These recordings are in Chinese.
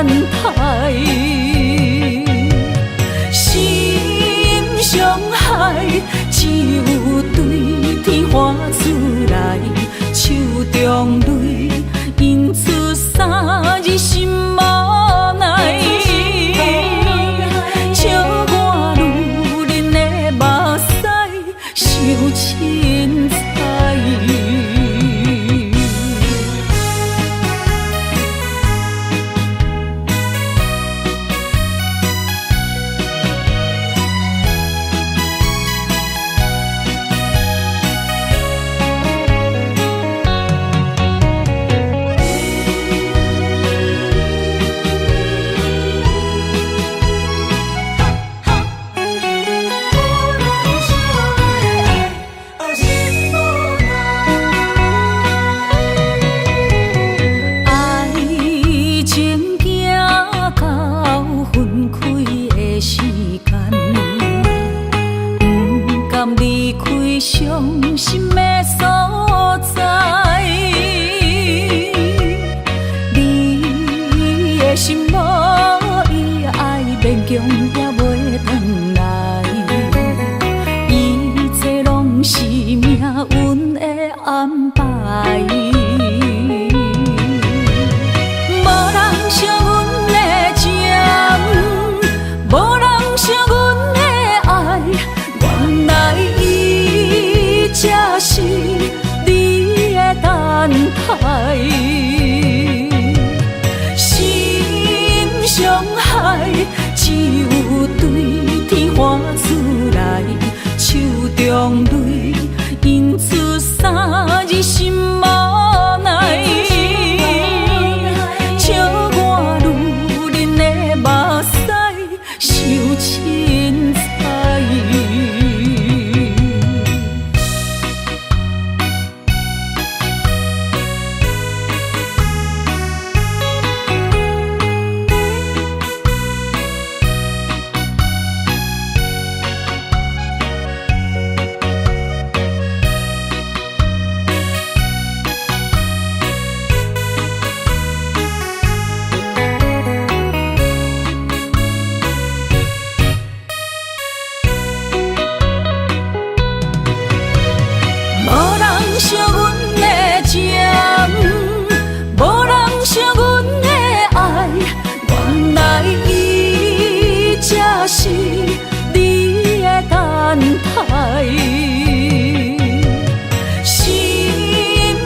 待。心上海，只有对天花出来，手中泪印出三字心无奈。笑我女人的目屎受凊彩。伤心的所在，你的心无伊爱勉强也袂转来，一切拢是命运的安排。无人惜阮的情，无人惜阮的爱，原来才是你的等待。心上海，只有对天花出来，手中泪印出三字心无奈。笑我女人的目屎受凊彩。惜阮的情，无人惜阮的爱，原来伊才是你的等待。心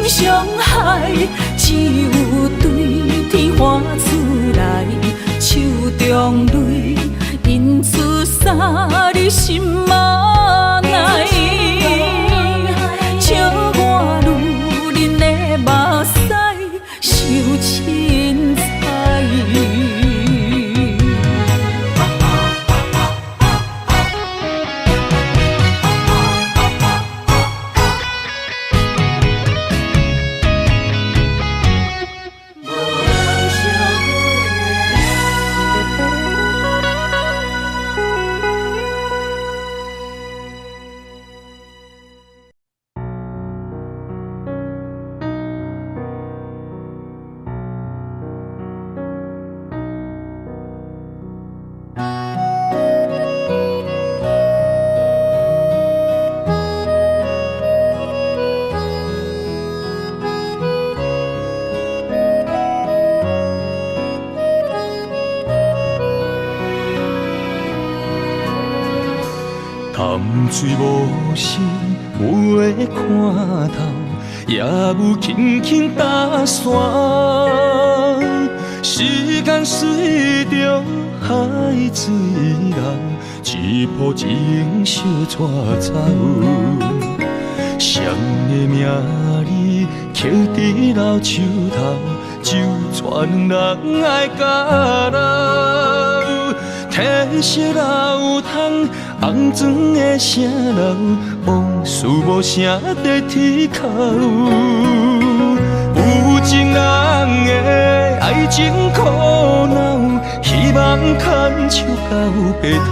上海，只有对天花出来，手中泪印出三字心无奈。笑我女人的目屎受凊彩。潭水无声，袂看透，也有轻轻打散。时间随着海水流，一步情小带走。谁的名字刻在老树头，就全人爱甲老。褪色老窗，红砖的城楼，往事无声在天口。有情人的爱情苦恼，希望牵手到白头。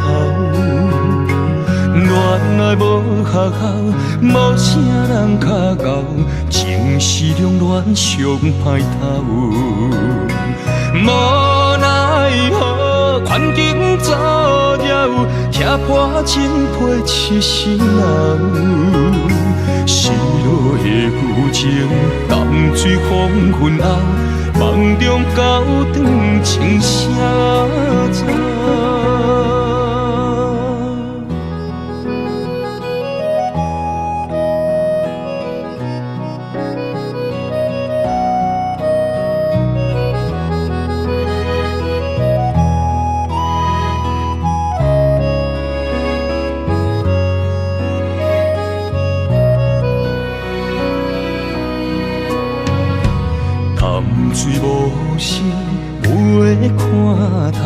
恋爱无学校，无啥人较敖，情是中恋上歹头。无人环境造谣，踢破真批痴心人。失落的旧情，淡水黄昏后，梦中高长青啥走。水无声，袂看透，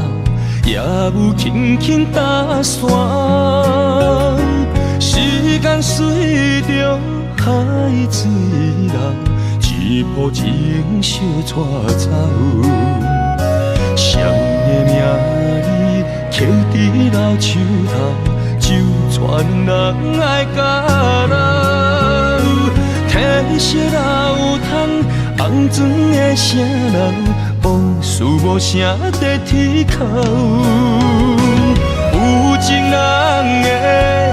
也有轻轻打旋。时间随着海水流，一步情小带走。谁的名字刻伫老树头，就全人爱甲人。褪色老窗。红砖的城楼，无事无声在天口。有情人的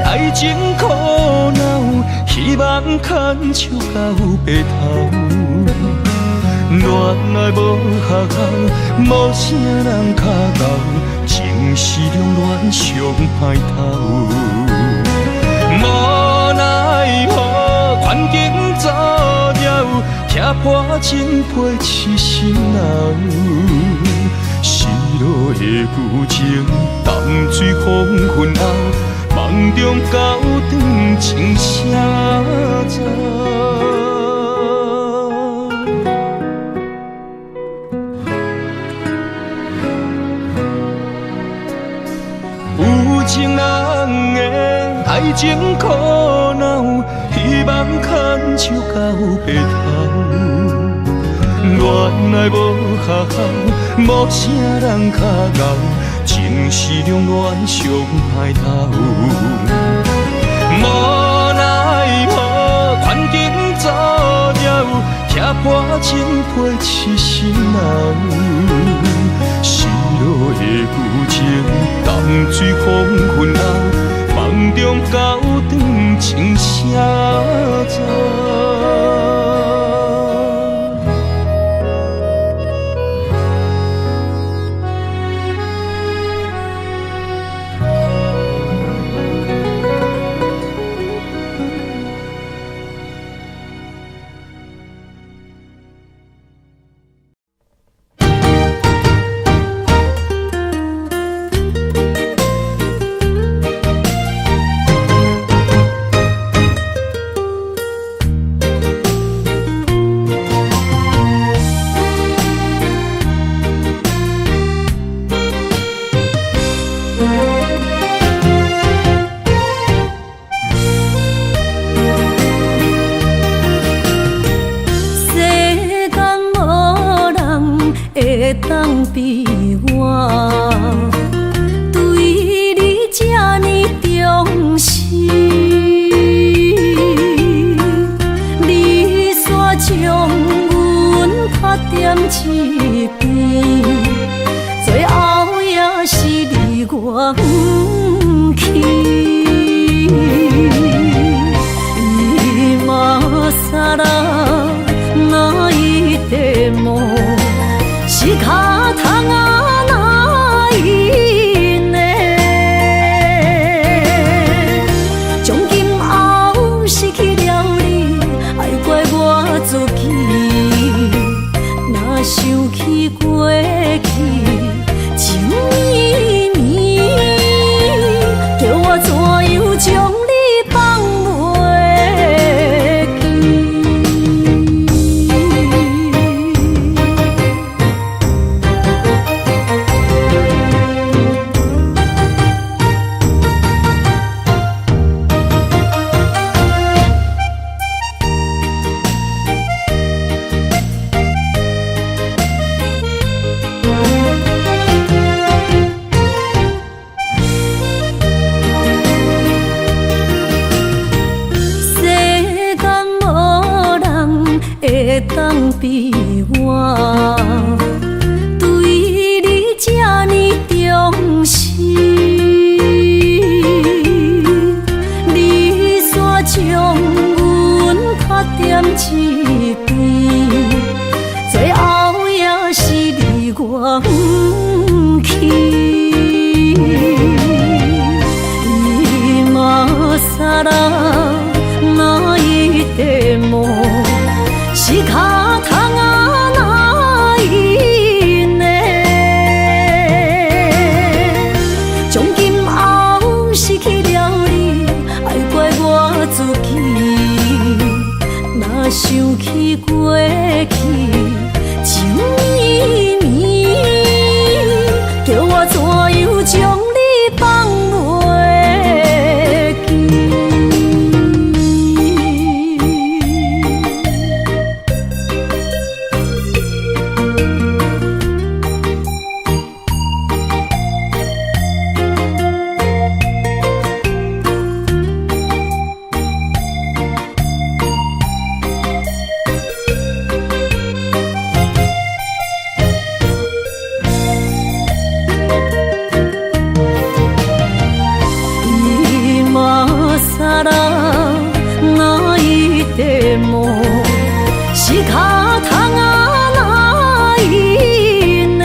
爱情苦恼，希望牵手到白头。恋爱无学校，无啥人脚到，情是中恋上歹头。无奈何，环境造谣。踢破真批痴心人，失落的旧情，淡水黄昏后，梦中高长青啥走。有情人的爱情苦恼，希望牵手到白头。恋爱无学校，无啥人脚到，情是中恋上歹头。无奈何，环境造谣，踢破真批痴心人。失落的旧情，淡水黄昏后，梦中高长青啥走。去。今さら泣いても仕方がないね。从今后失去了你，爱怪我自己。若想起过去情绵绵，叫我怎样将你放袂记？さら泣いても仕方がないね。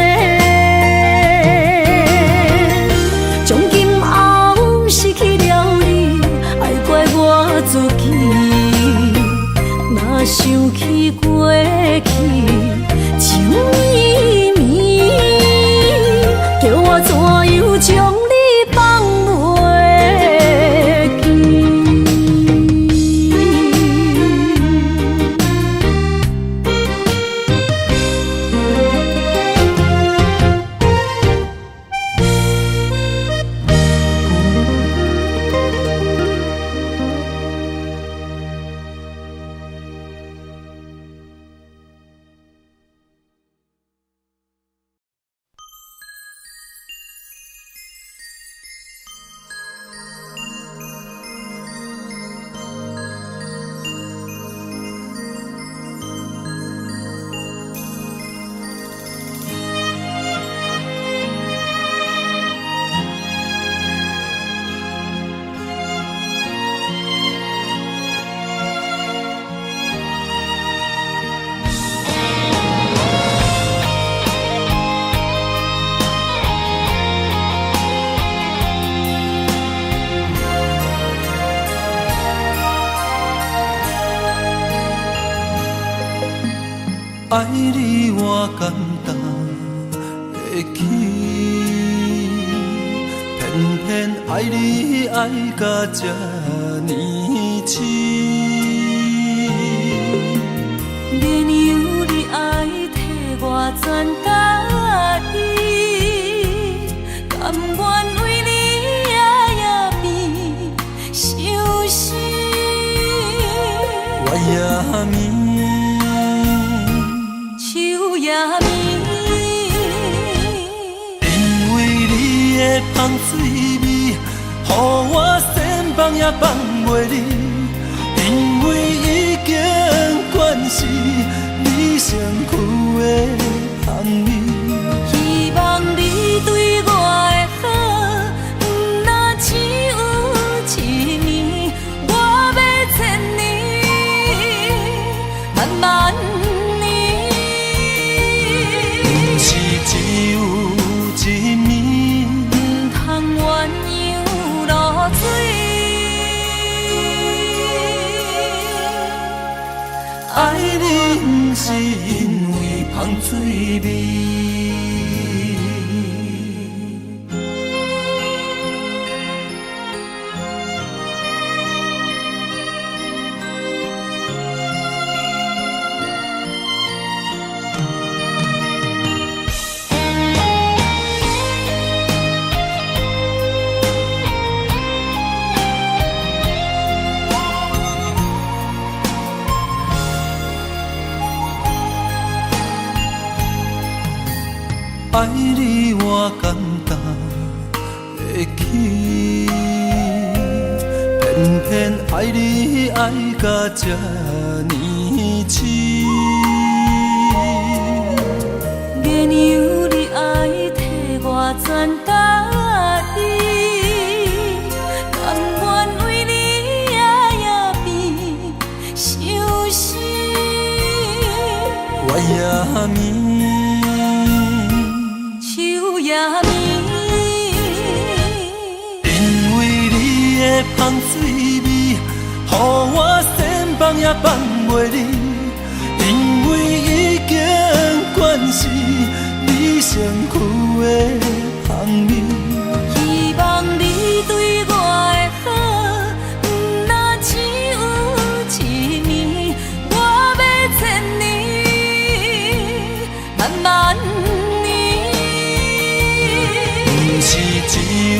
从今后失去了你，爱怪我自己。若想起过去情绵绵，叫我怎样将你放袂记？爱你我简单会起，偏偏爱你爱到这呢深。免由你爱替我全家己，甘愿为你夜眠伤心。我夜眠。因为你的香水味，予我先放也放袂离。因为已经惯是你身躯的香味。希望你对我的好，不若只有一年，我要千年，慢慢。只有一面，唔通鸳鸯落水。爱你不是因为香水味。爱你我简单会起，偏偏爱你爱到这呢深。免由你爱替我全家己，甘愿为你夜眠伤心。我夜眠。手酒也暝。因为你的香水味，予我先放也放袂离。因为已经惯是你身躯的香味。希望你对我的好，不若只有一年，我要千年，慢慢年。不是只有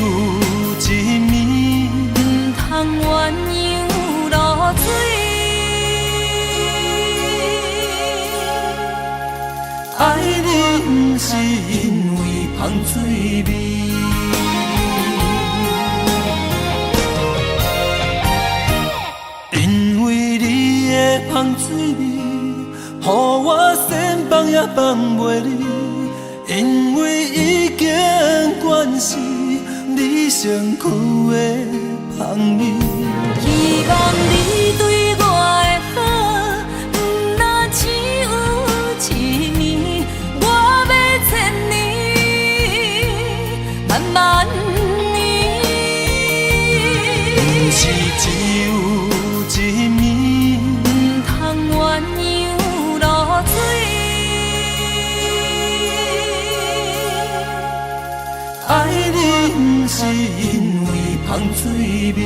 一年，唔通鸳鸯落水。爱你不是因为香水味。因为你的香水味，予我先放也放袂离。因为已经惯是你身躯的香味。希望你对我的好，不若只有一年，我要千年，慢慢年。不是只有一年，唔通鸳鸯落水。爱你不是因为香水味。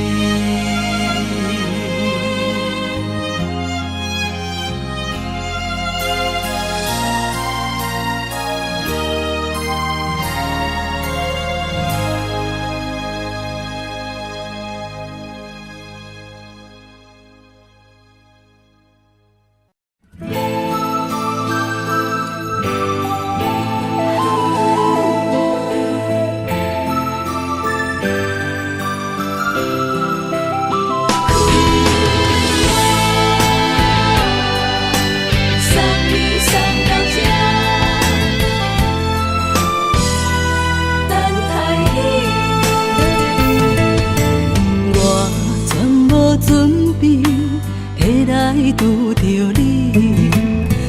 拄着你，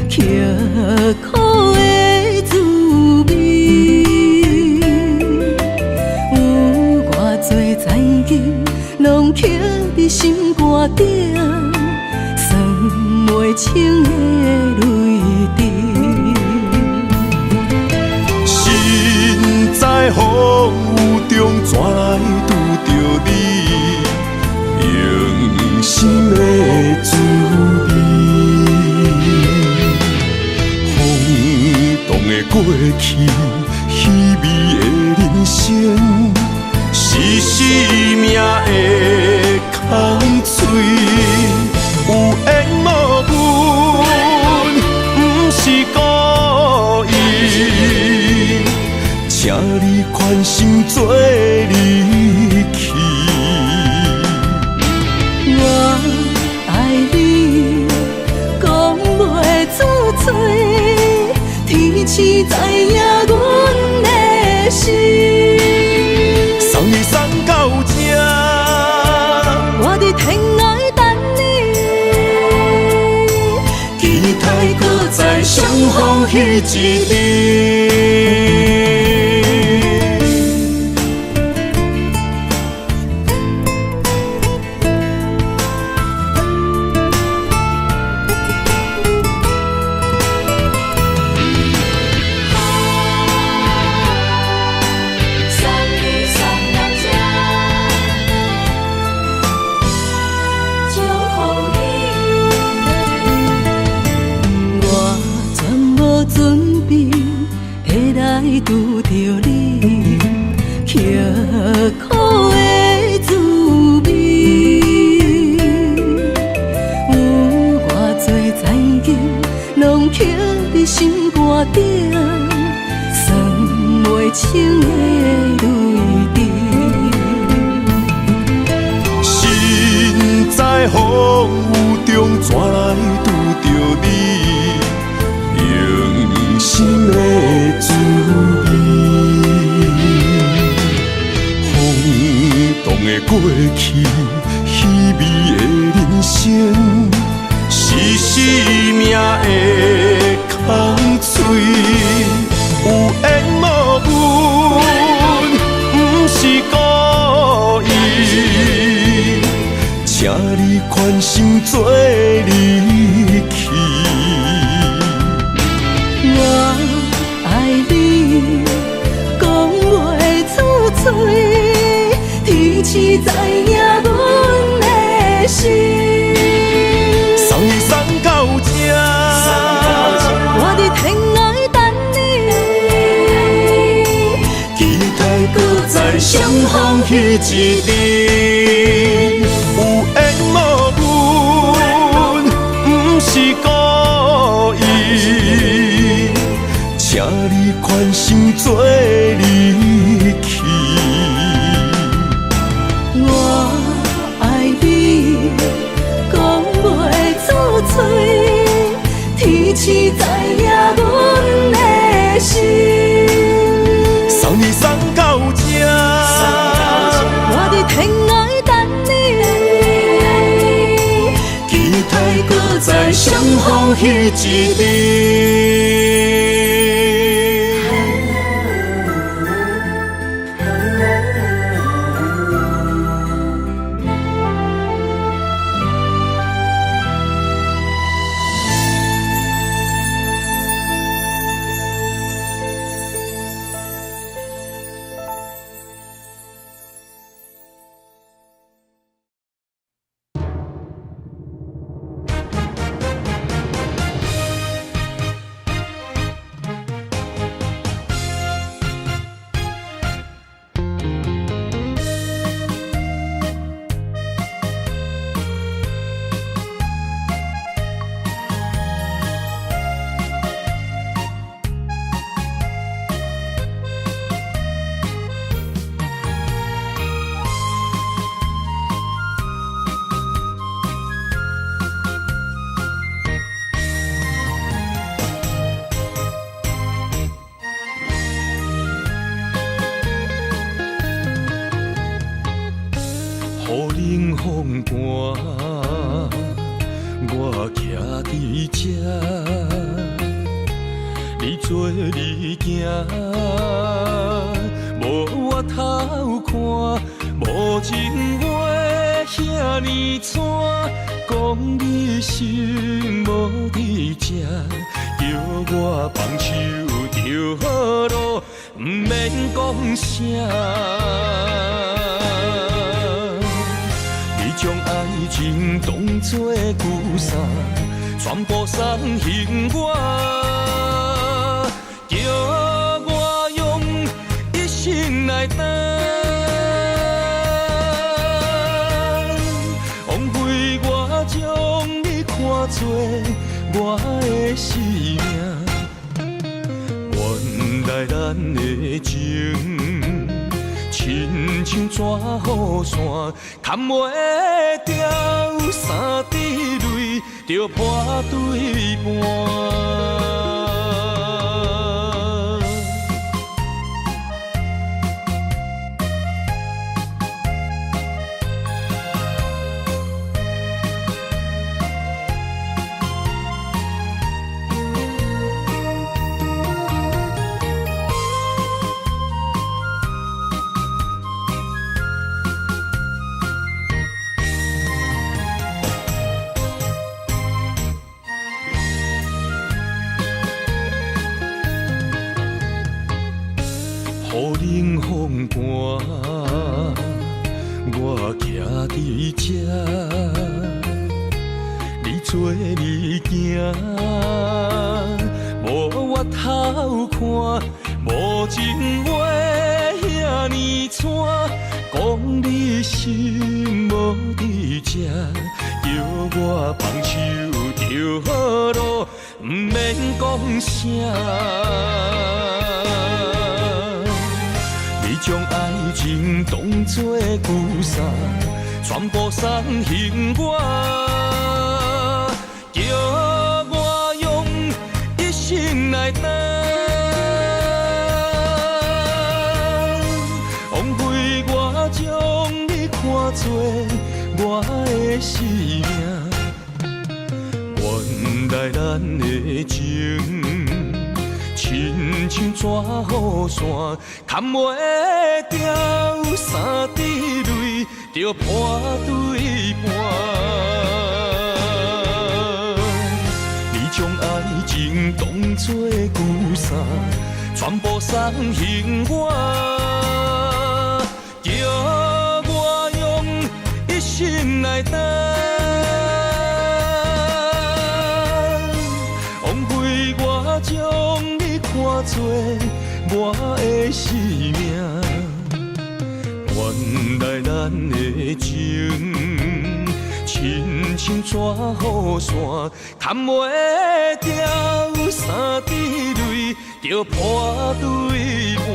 刻苦的滋味，有偌多灾境，拢刻伫心肝顶，算袂清的泪滴。身在风雨中，怎来拄着你？用心的滋味，风动的过去，稀微的人生，是生命的空嘴，有缘无分，不是故意，请你宽心做离去。我爱你，讲袂出嘴，天赐知影阮的心。送你送到这，我伫天涯等你，期待搁再相逢彼一日。拄着你，刻苦的滋味，有偌多灾境，拢刻伫心肝顶，算袂清的泪滴。身在风雨中，怎来拄着你？用心的滋味，风动的过去，稀微的人生，是生命的空嘴，有缘无分。知影阮的心。送你送到这，我伫天涯等你，期待搁再相逢彼一日。有缘无分，不是故意，请你宽心做离去。我爱你，讲袂出嘴，天赐知影阮的心。送你送到这，我伫天涯等你，期待搁再相逢彼一日。雨冷风寒，我徛伫这，你做你行，无我头看，无情话遐尼惨，讲你心无伫这，叫我放手就好路，毋免讲啥。将爱情当作旧衫，全部送还我，叫我用一生来等，枉费我将你看作我的生命，原来咱的情。亲像纸雨伞，牵袂掉三滴泪，就破对半。雨冷风寒，我徛伫这，你做你行，无我头看，无情话遐尼惨，讲你心无伫这，叫我放手就好路，毋免讲啥。将爱情当作旧衫，全部送还我，叫我用一生来等，枉费我将你看作我的生命，原来咱的情。亲像纸雨伞，牵袂掉三滴泪，就破对半。你将爱情当作旧衫，全部送还我，叫我用的生命。原来咱的情，亲像纸雨伞，牵袂掉三滴泪，就破对半。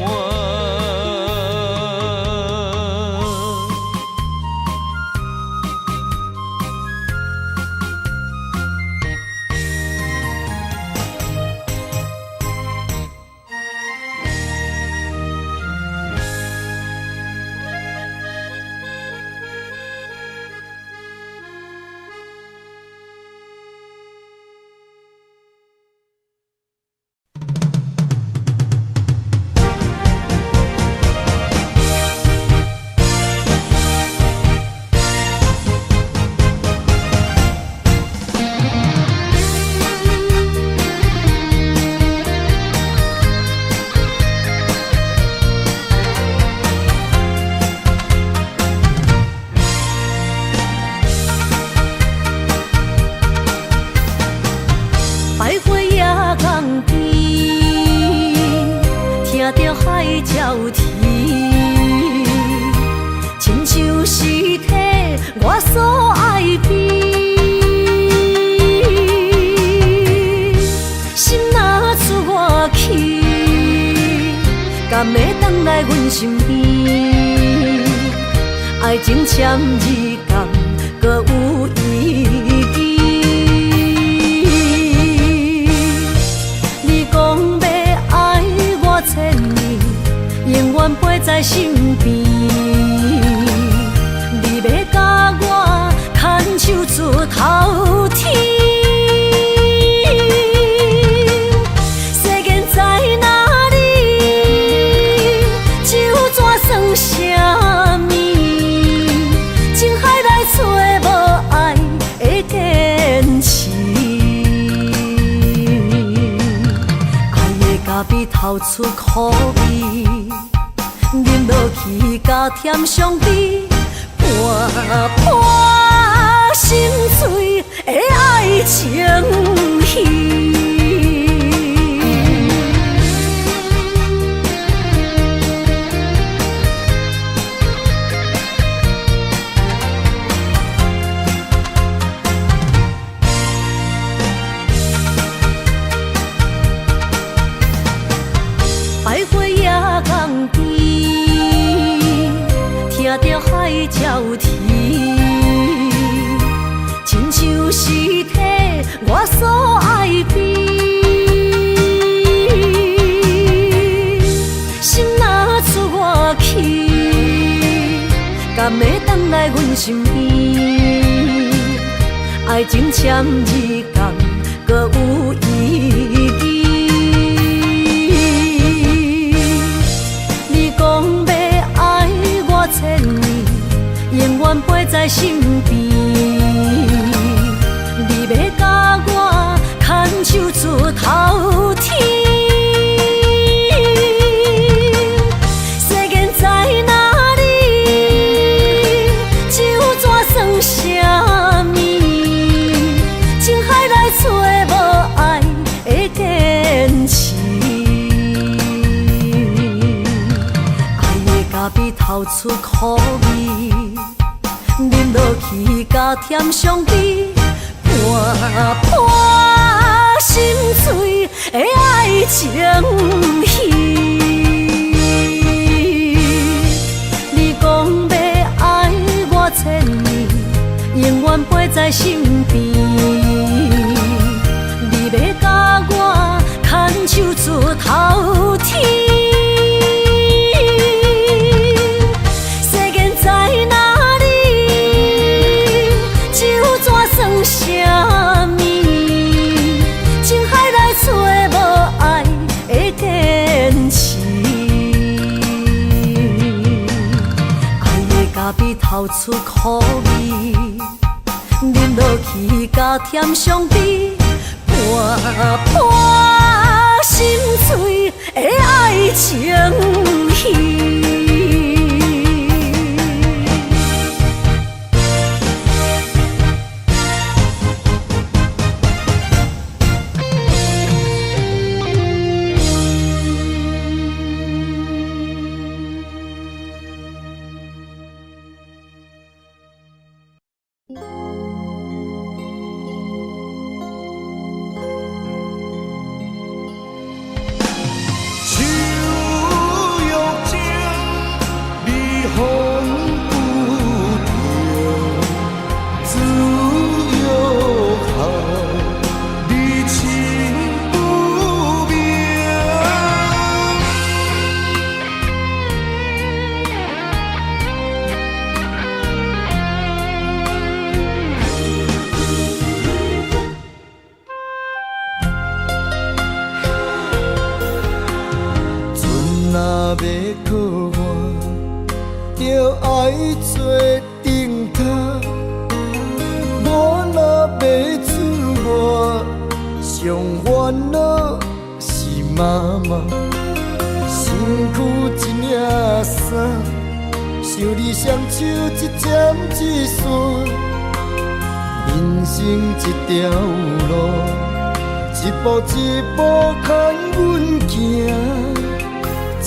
身边，爱情签字工，搁有意义。你讲要爱我千年，永远陪在身边。你要甲我牵手出头天。 比透出苦味，饮落去加添伤悲，伴伴心碎的爱情戏。 听着海鸟啼，亲像是体我所爱悲。心若出我去，敢会回来阮身边？爱情签字工，搁有意义。 千年，永远陪在身边。你要甲我牵手出头天。世间在哪里？就怎算啥物？情海来找无爱的坚持。 比透出苦味，饮落去加添伤悲，伴伴心碎的爱情戏。你讲要爱我千年，永远陪在身边。你要甲我牵手出头天。 啥物？情海来找无爱的坚持，爱的咖比透出苦味，饮落去加添伤悲，伴伴心碎的爱情戏。爱做顶头，我若要出外，上烦恼是妈妈，身躯一领衫，想你双手一针一线，人生一条路，一步一步牵阮行。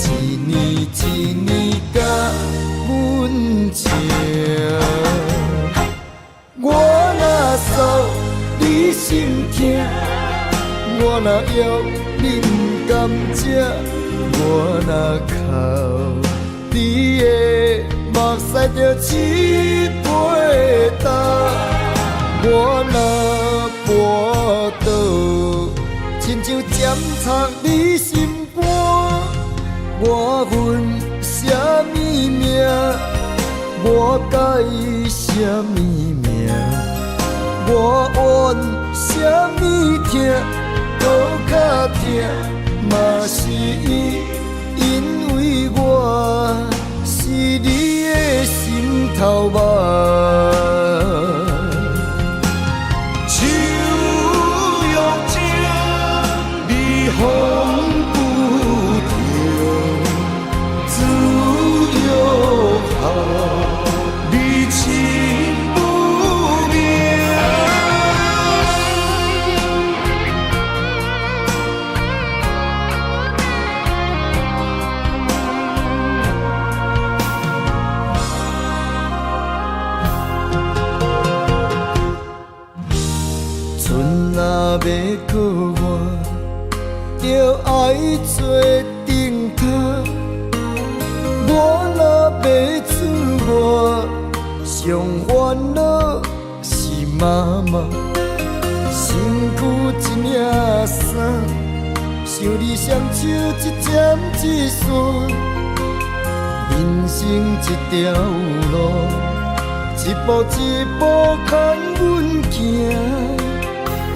一年一年甲阮情，我若诉你心痛，我若要你不甘食，我若哭你的目屎就一杯干，我若跋倒，亲像针插你心肝。我恨什么命？我该什么命？我怨什么痛？搁较痛，嘛是因为我是你的心头肉。手用情，你风你情不明，春若要过完，就爱做顶头。我若要出外，上烦恼是妈妈，身躯一领衫，想你双手一针一线，人生一条路，一步一步牵阮行，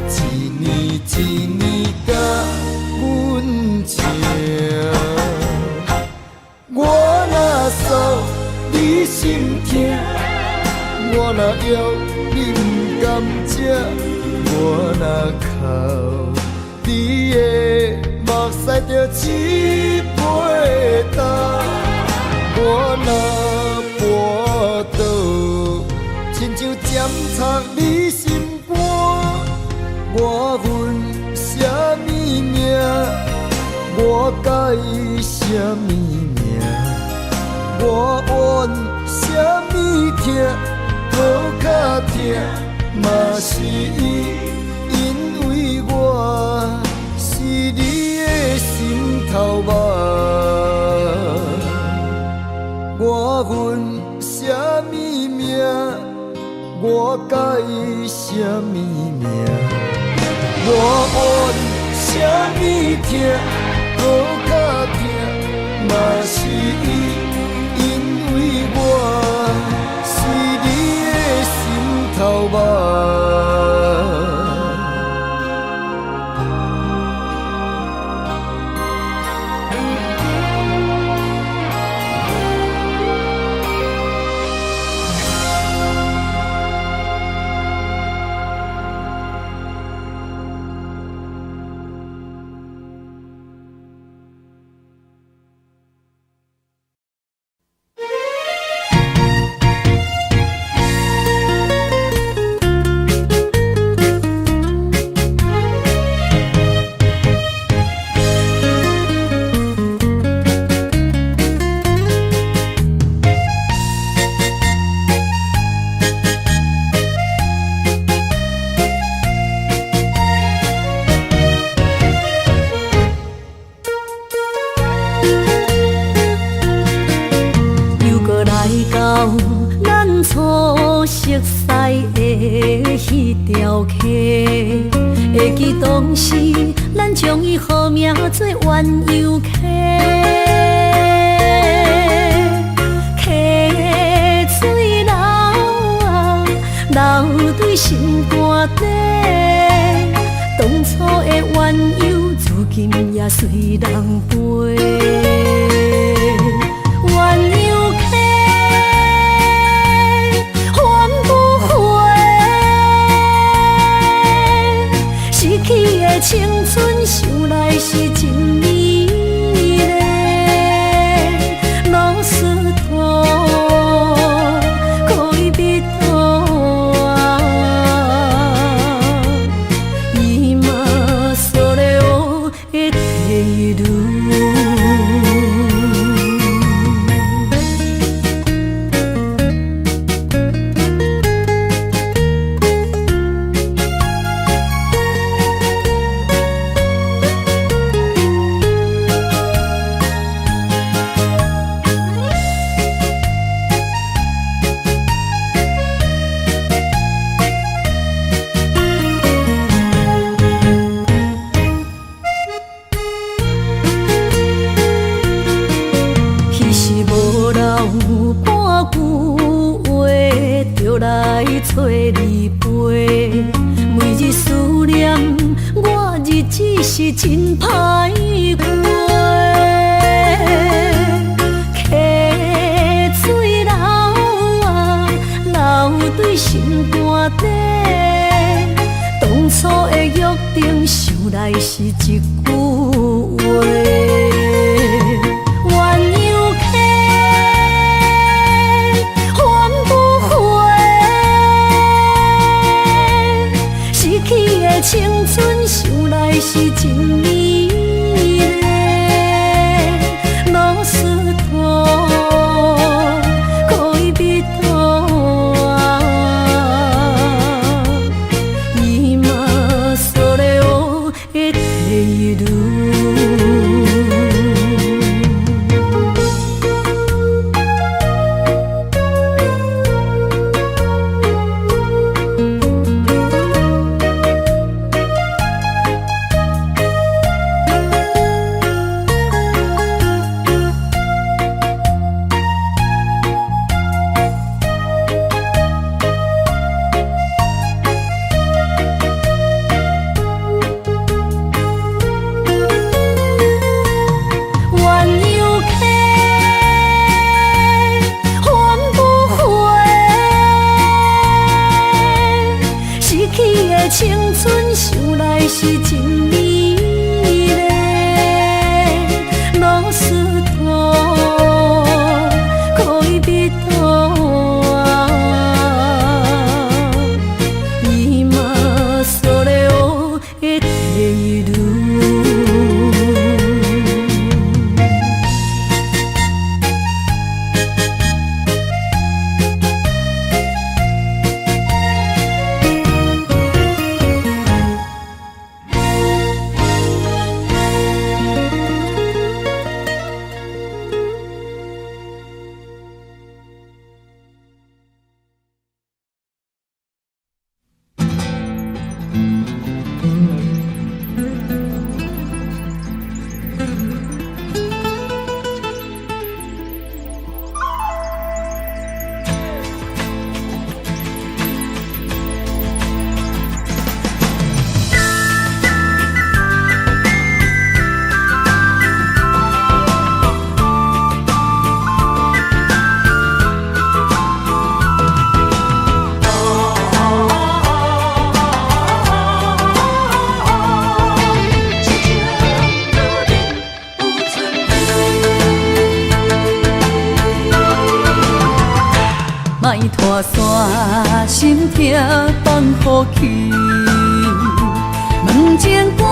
一年一年甲阮情。我若诉你心痛，我若要你不甘食，我若哭你的目屎就一杯干，我若跋倒，亲像针插你心肝，我恨什么命？我该什么命？我怨什么痛？搁较痛，嘛是因为我是你的心头肉。我恨什么命？我该什么命？我怨什么痛？搁较痛，嘛是因为我是你的心头肉。初熟悉的迄条溪，会记当时咱将伊号名做鸳鸯溪。溪水流啊，流对心肝底。当初的鸳鸯，如今也随人飞。鸳鸯溪。着留半句话，就来找你陪。每日思念，我日子是真歹过。溪水流啊，流对心肝底。当初的约定，想来是一句话。青春想来是真美丽，老师徒可以比图啊，伊嘛所了的体路。青春想来是真美丽，老师徒可以比图啊，伊嘛所了的体路。莫拖山，心痛放乎去。问情歌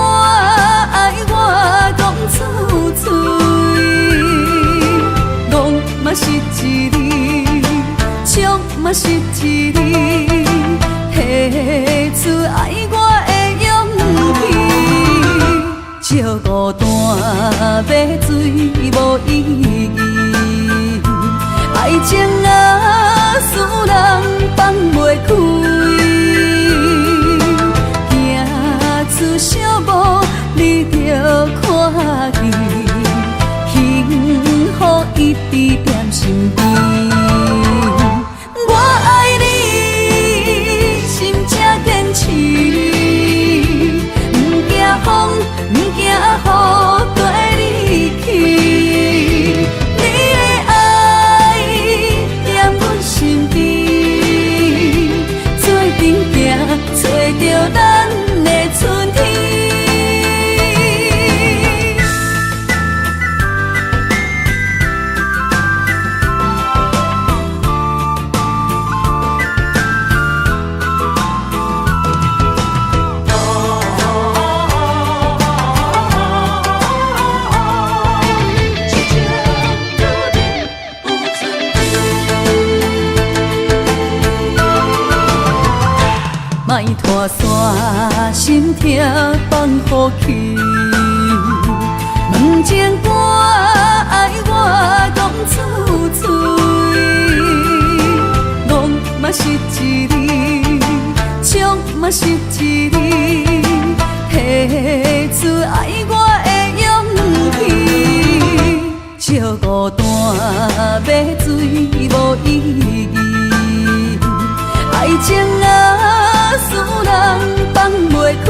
爱我讲出嘴，戆嘛是一字，唱嘛是一字，提出爱我的勇气。照孤单要水无意义，爱情啊，使人放袂开，行出小步，你着看见，幸福一直踮身边。我爱你，心正坚持，不惊风，不惊雨，跟你去。找着咱的春天。莫拖山，心痛放乎去。问情歌爱我讲出嘴，戆嘛是一字，唱嘛是一字，提出爱我的勇气。照孤单要水无意义。爱情啊，使人放袂开，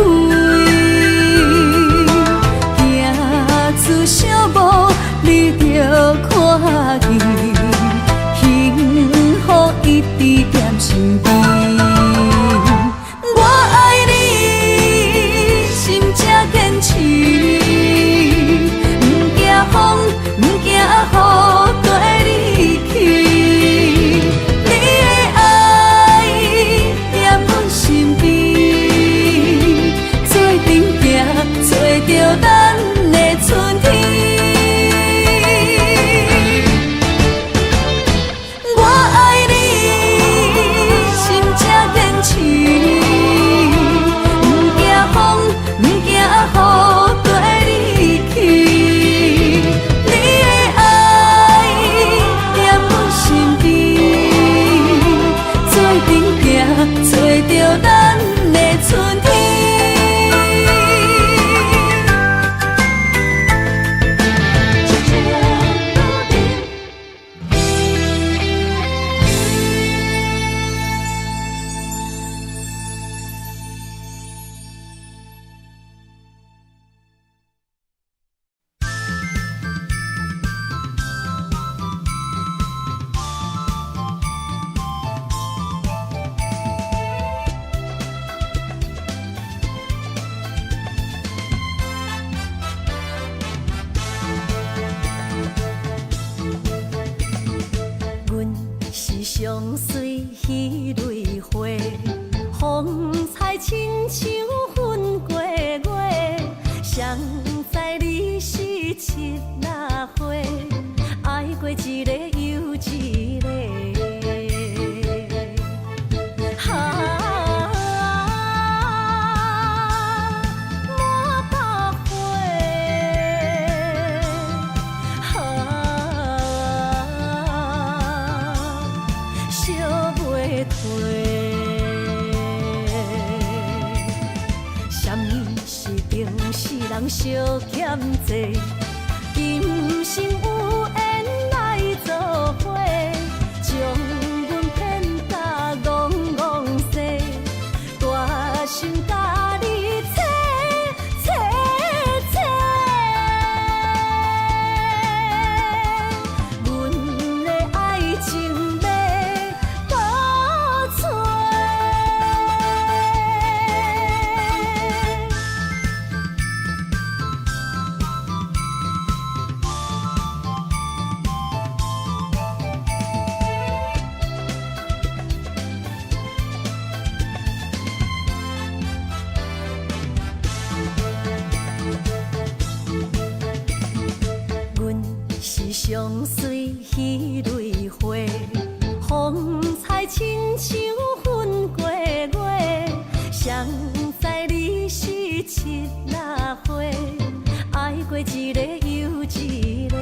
行出小步你着看见，幸福一直踮身边。我爱你，心才坚持，不惊风，不惊雨跟你去。你的爱踮阮身边，做阵行，找着咱的春天。我爱你，心才坚持，不惊风，不惊雨跟你去。你的爱踮阮身边，做阵行，找着咱的春天。相随彼蕊花，风采亲像云过月，谁知你是七那花，爱过一个又一个。人相欠债，今生有缘来作伙，将阮骗甲戆戆西，大心甲你切切切。阮的爱情要倒找。相随彼蕊花，风采亲像云过月，谁知你是七那花，爱过一个又一个。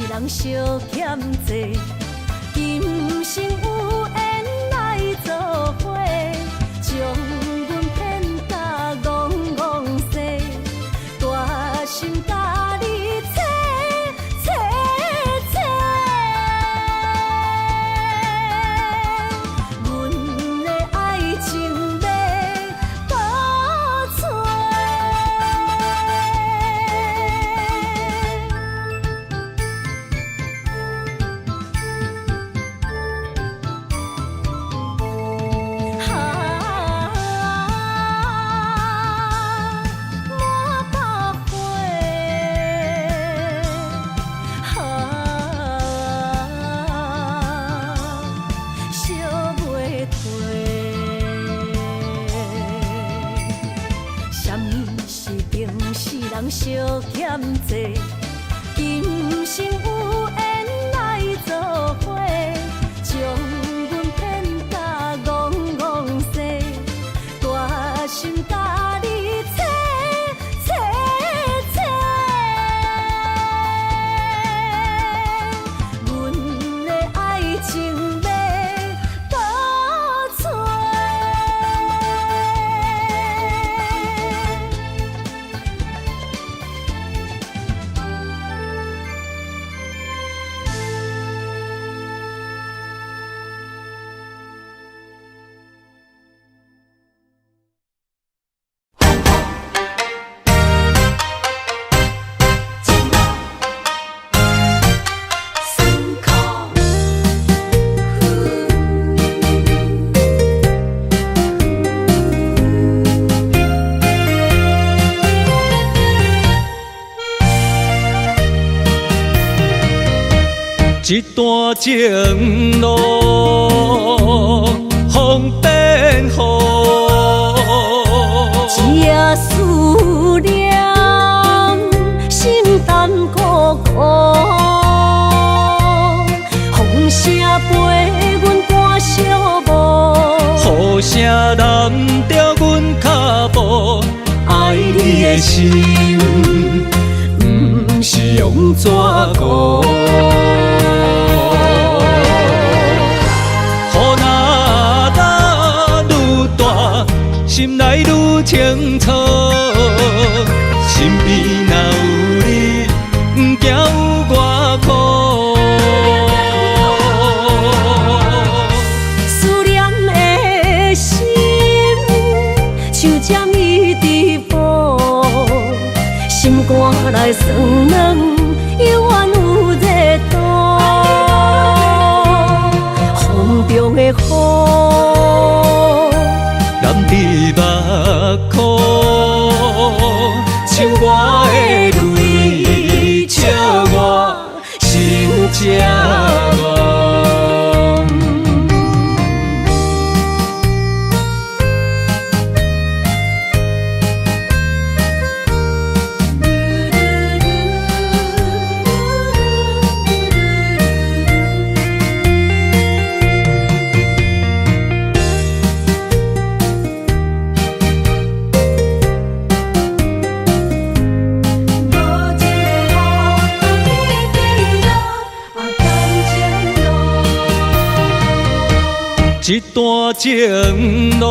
人相欠债，今生有缘来作伙，将阮骗甲戆戆西，大心甲你切切切。阮的爱情要倒找。人相欠债，今生有缘来作伙，将阮骗甲戆戆西，大心甲你一段情路风变雨，一夜思念，心淡孤孤。风声陪阮赶小步，雨声染着阮脚步，爱你的心，不是用纸糊。雨若打愈大，心内愈清楚。身边若有你，不惊有我苦。思念的心，像针伊伫补，心肝内酸软，犹原有热度。风中的雨，染伫目眶，像我的泪，笑我心正乱。一段情路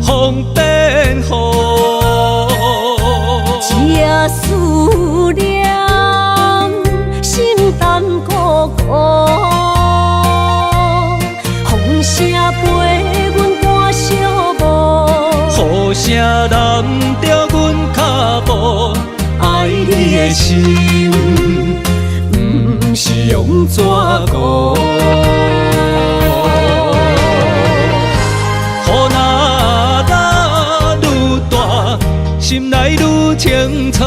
风变雨，一夜思念，心淡孤孤。风声陪阮赶小步，雨声染着阮脚步，爱你的心，不是用纸糊。心内愈清楚，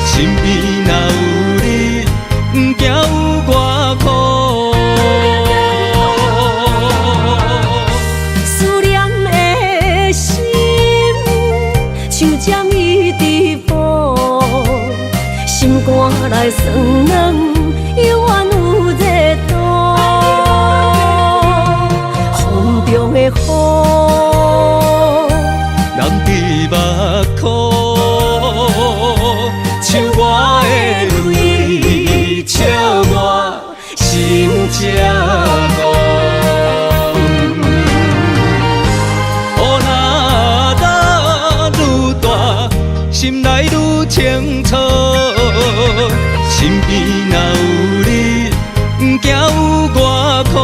身边若有你，不惊有我苦。思念的心，像针伊伫补，心肝内酸软，犹原有热度。风中的雨，染伫目眶，像我的泪，笑我心正乱。雨若打愈大，心内愈清楚。身边若有你，不惊有我苦。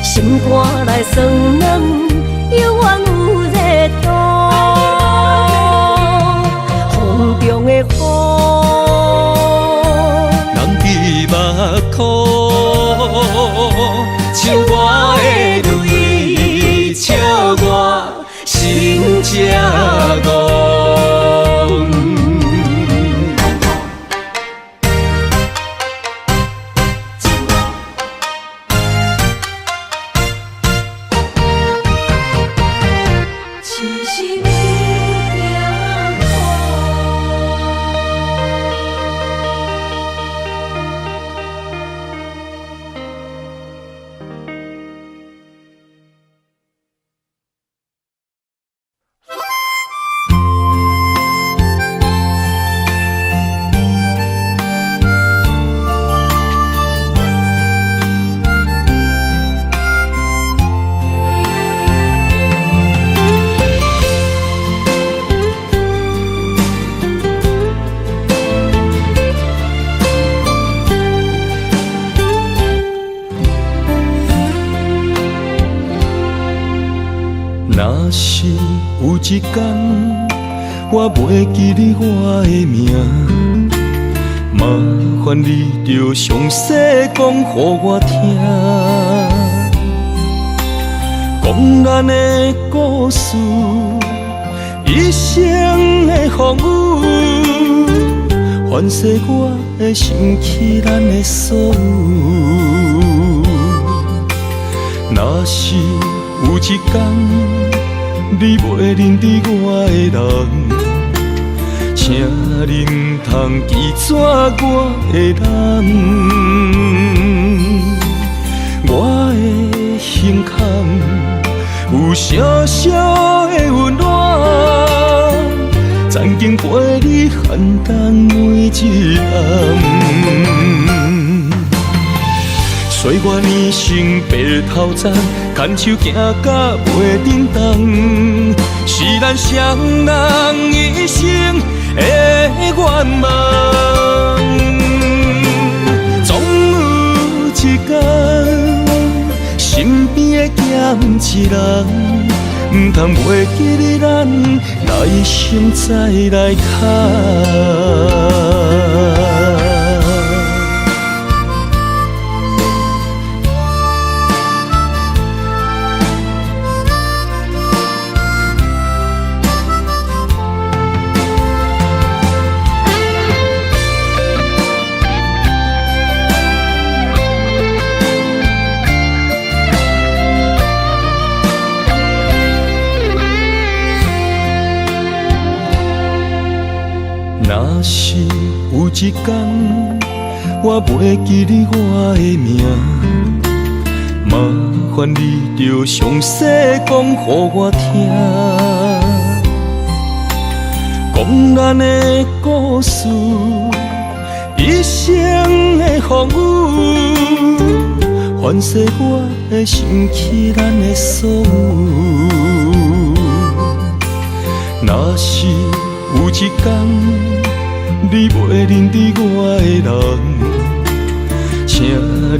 心肝内酸软，犹原有热度。风中的雨，染伫目眶，像我的泪，笑我心正乱。若是有一天我袂记你我的名，麻烦你着详细讲予我听。讲咱的故事，一生的风雨，反噬我的心起咱的所有。若是有一天你袂认得我的人，请恁通记住我的人，我的胸腔有小小的温暖，曾经陪你寒冬每一暗。岁月年成白头鬃，牵手行到袂振动，是咱双人一生的愿望。总有一天，身边的咸一人，唔通袂记你咱来生再来看。若是有一天我袂记你我的名，麻烦你着详细讲予我听，讲咱的故事，一生的风雨，反噬我的心起咱的所有。若是有一天你袂认得我的人，请恁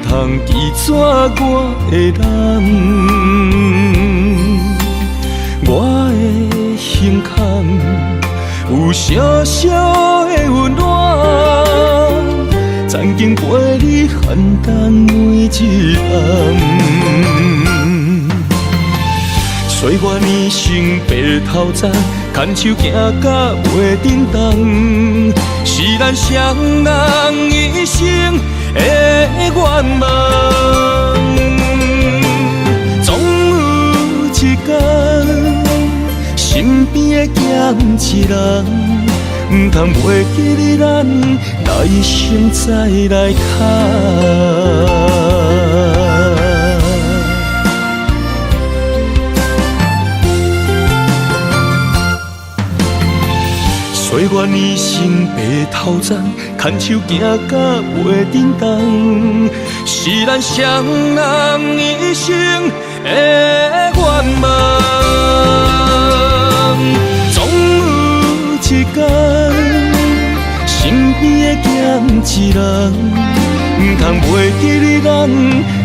通记住我的人，我的胸腔有小小的温暖，曾经陪你寒冬每一暗。岁月年成白头鬃，牵手行到袂振动，是咱双人一生的愿望。总有一天，身边的咸一人，唔通袂记你咱来生再来看。岁月年成白头鬃，牵手行到袂振动，是咱双人一生的愿望。总有一天，身边的咸一人，唔通袂记你咱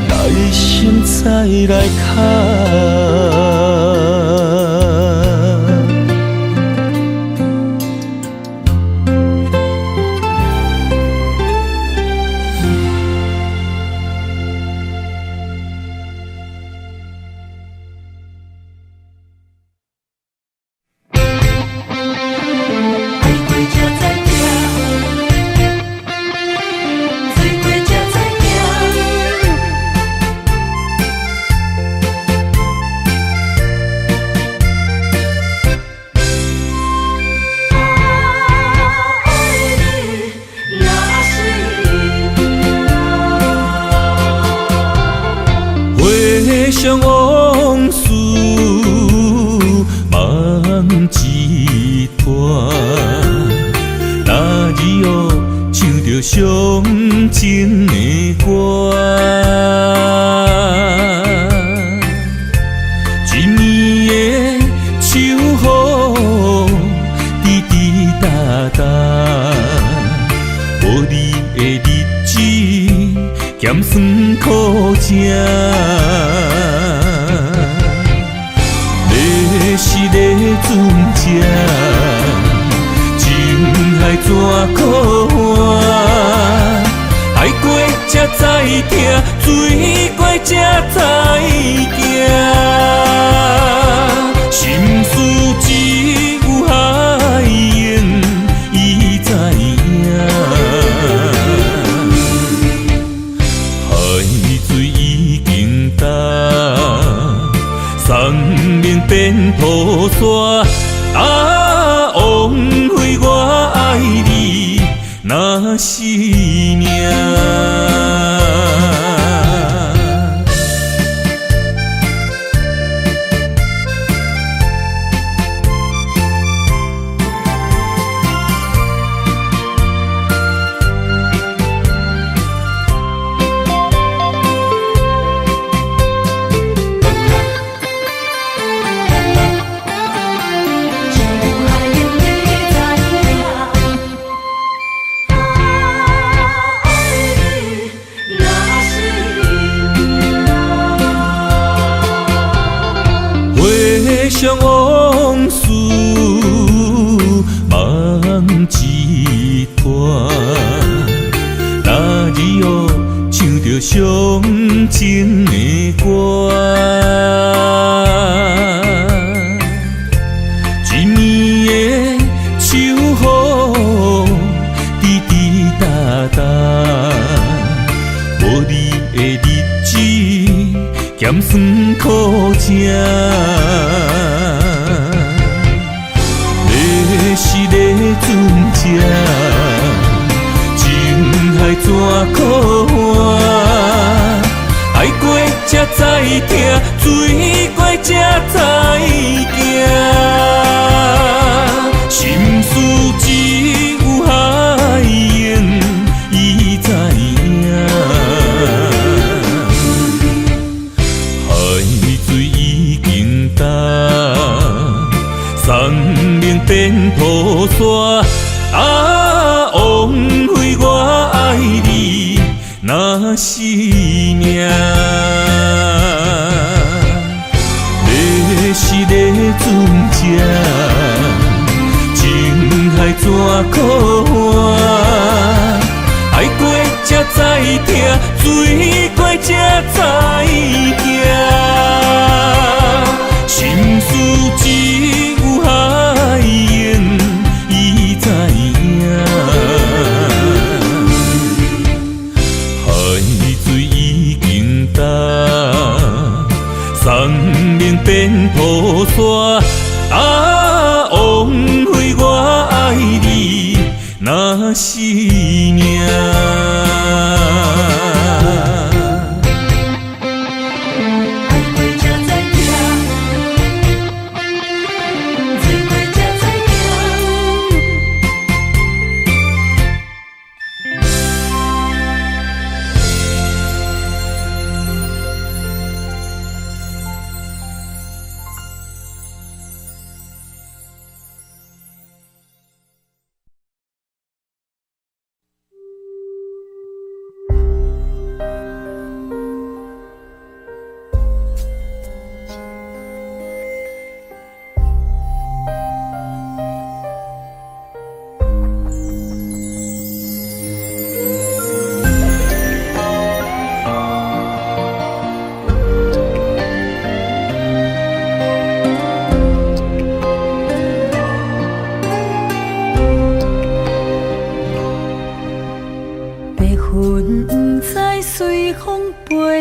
来生再来看。想往事梦一段，那日后唱着伤情的歌，一暝的秋雨滴滴答答，无你的日子咸酸苦涩。是个船只，情海怎可换？海过才知听，水过拐才知行，心事只有海涌，伊知影。海水已经干，生命变土沙。啊，枉费我爱你那是命。回想往事，梦一团。那日哦，唱着伤情的歌，一年的秋雨，滴滴答答，无你的日子。咸酸苦情，要是咧船只，情海怎可换？爱过才知疼，水过才知行，心事只有海涌，伊知影。生命变土沙，啊，枉费我爱你那是命。要是咧船只，情海怎可换？爱过才知疼，水过才知行。心事只有海涌，伊知影。海水已经干，生命变土沙。啊，枉费我爱你那是命。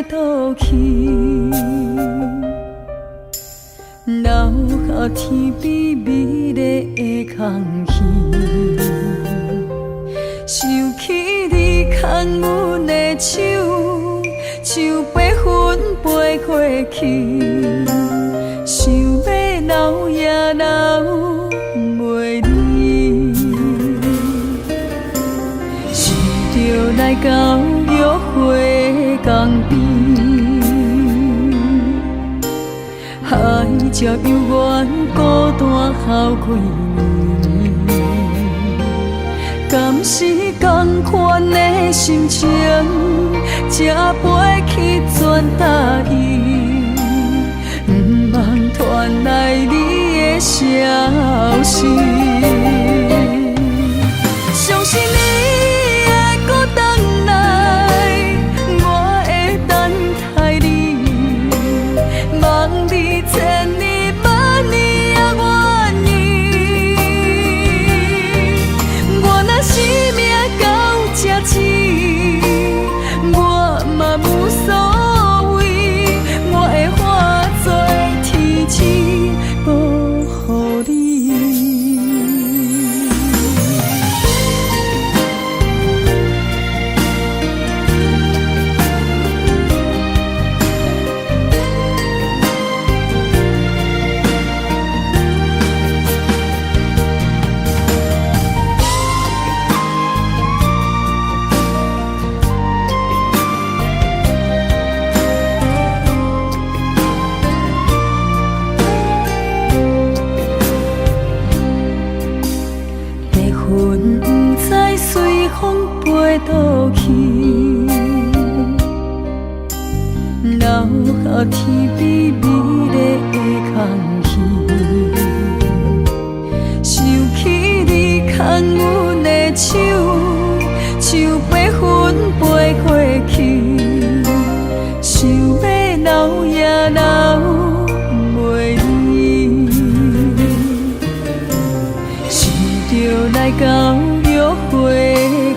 倒去，留下天边美丽的空气，想起你牵阮的手，像白云飞过去，想要留也留袂离，是着来到约会江边。 海才犹原孤单好几年，敢是同款的心情，才飞去全答应，不茫传来你的消息。相信你会搁回来，我会等待你。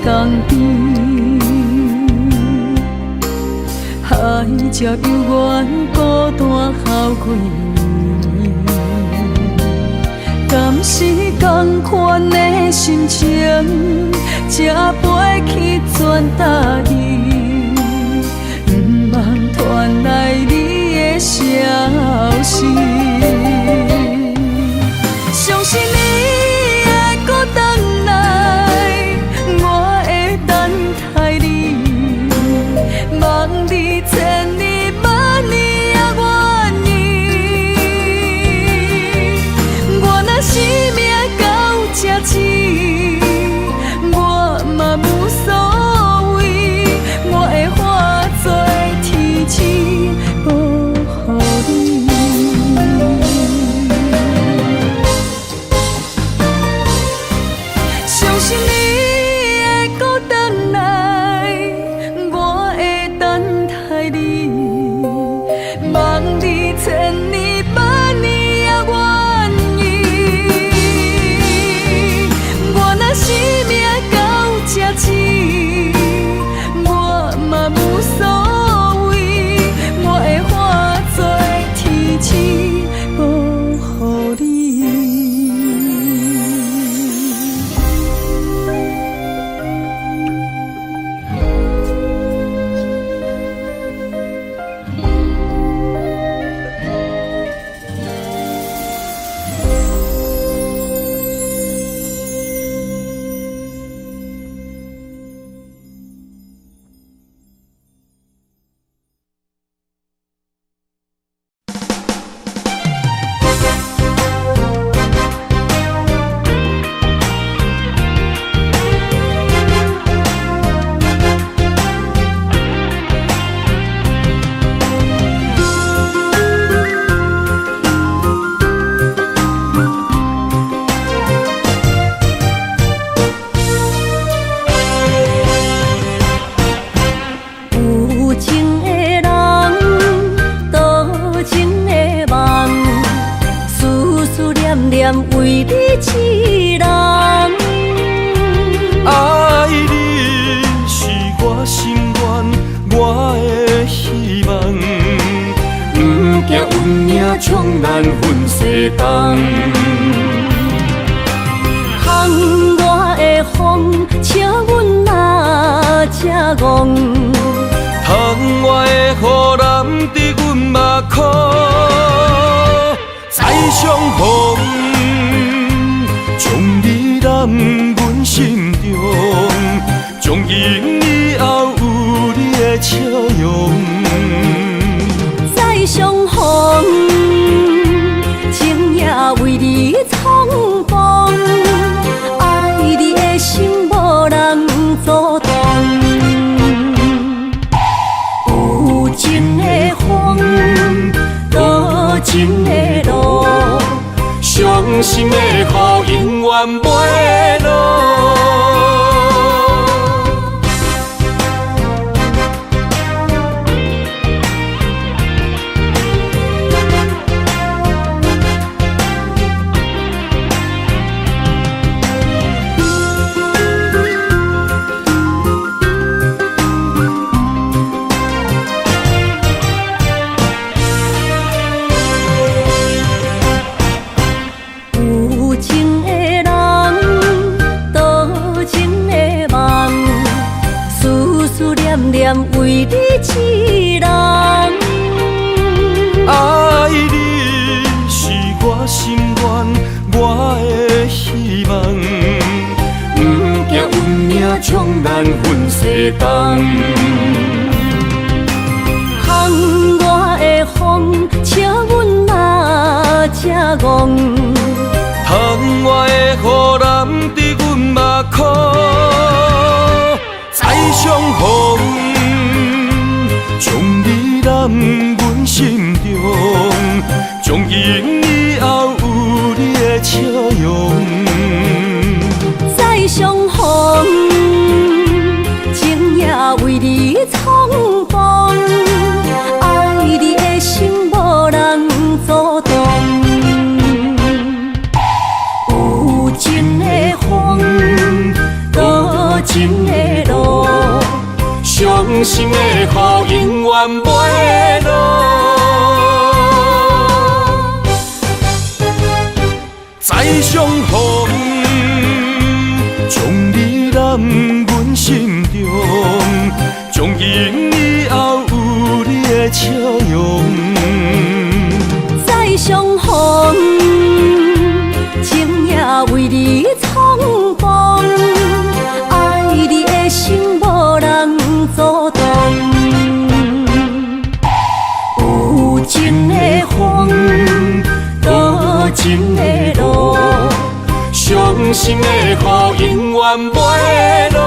江边，海才悠远孤单孝几年。敢是同款的心情，才飞去全答应，不茫传来你的消息。相信你会搁回来，我会等待你，望你千年万年也愿意。我若生命到这止，我嘛无所谓，我会化作天使保护你。相信你会搁回来，我会等待你，望你千年万年也愿意。我若生命到这止，我嘛无所谓，我会化作天使保护你。有情的人，多情的梦，思思念念为你痴人。爱你是我心愿，我的希望，不惊运命冲咱分世东。窗外的风，请阮哪只戆？窗外的雨淋伫阮目眶，再相逢，将你揽阮心中，从今以后有你的笑容。再相逢，情也为你苍茫，爱你的心无人阻挡。有情的风，多情的路，伤心的雨永远袂落。有情的人，多情的梦，思思念念为你痴人。爱你是我心愿，我的希望，不惊运命冲咱分世东。窗外的风，请阮哪只戆？窗外的雨淋伫阮目眶，再相逢，将你揽阮心中，从今以后有你的笑容。再相逢，情也为你苍茫，爱你的心无人阻挡。有情的风，多情情的路，伤心的雨永远袂落。再相逢，将你揽阮心中，从今以后有你的笑容。再相逢，情也为你冲动，爱你的心无人阻挡。有情的风，多情的路，伤心的雨永远袂落。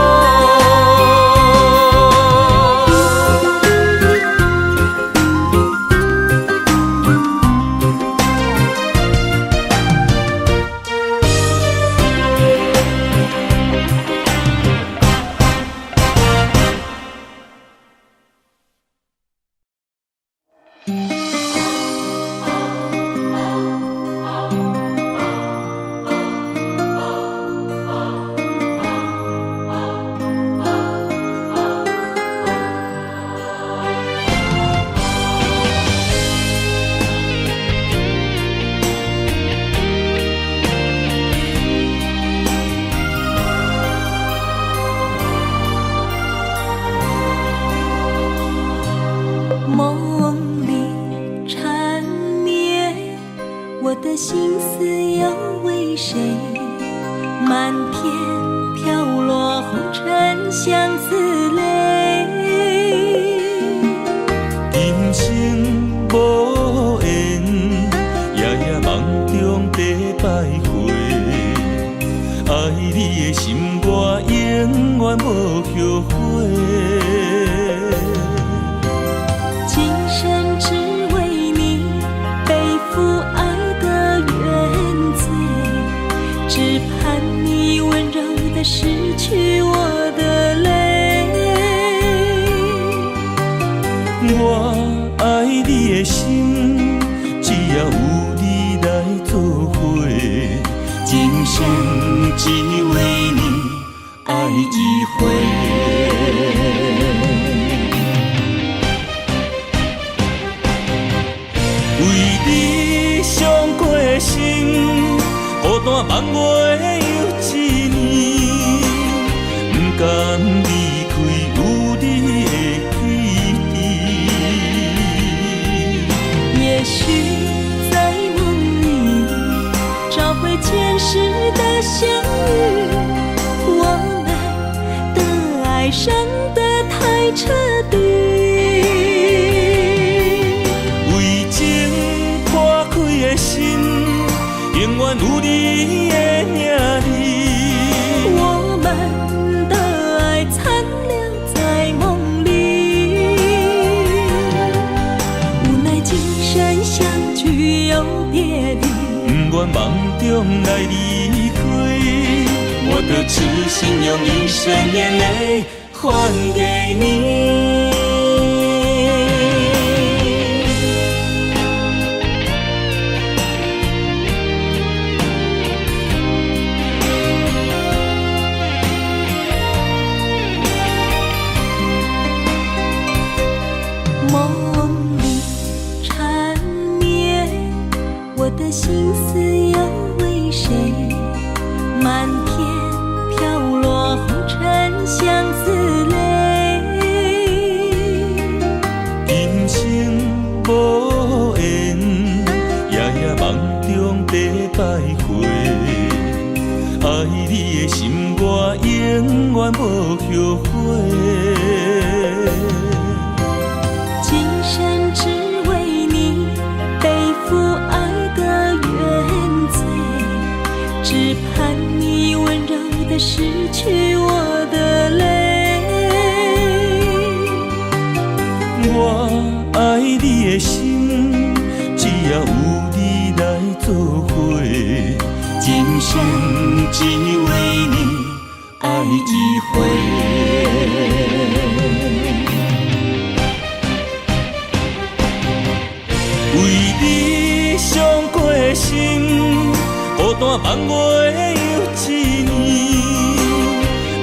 孤单梦月又一年，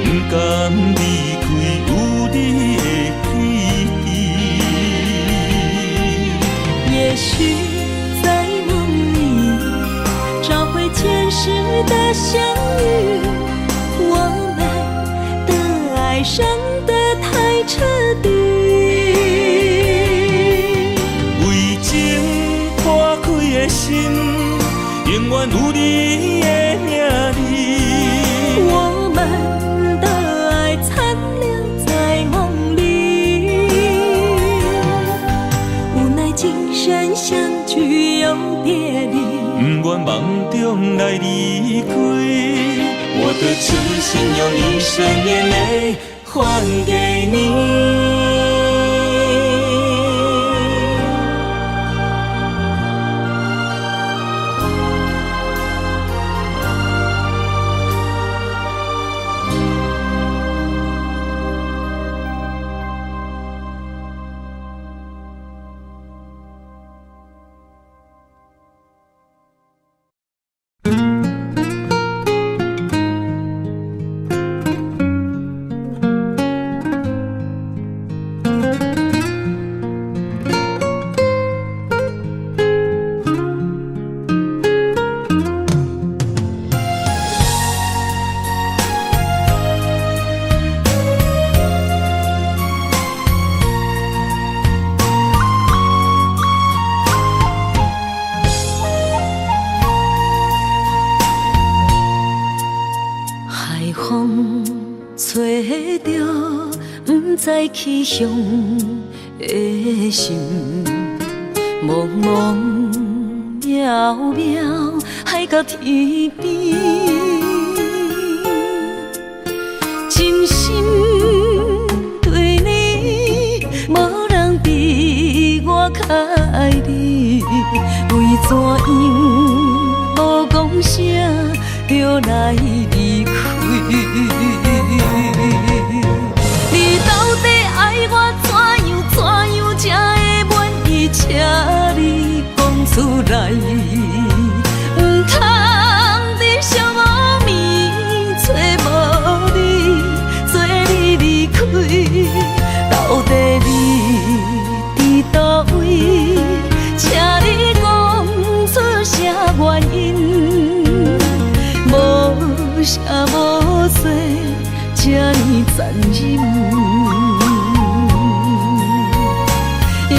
不甘离开有你的记忆。也许在梦里找回前世的相遇，我们的爱伤得太彻底。为情破开的心，永远有你的名字。我们的爱残留在梦里，无奈今生相聚又别离，不愿梦中来离开。我的痴心用一生眼泪还给你。吹着不知去向的心，茫茫渺渺海到天边，真心对你，无人比我较爱你，为怎样无讲声就来离开？你到底爱我怎样才会满意？请你讲出来，唔通伫寂无眠找无你，做你离开。到底你伫倒位？请你讲出啥原因？无啥无做，这呢残忍。也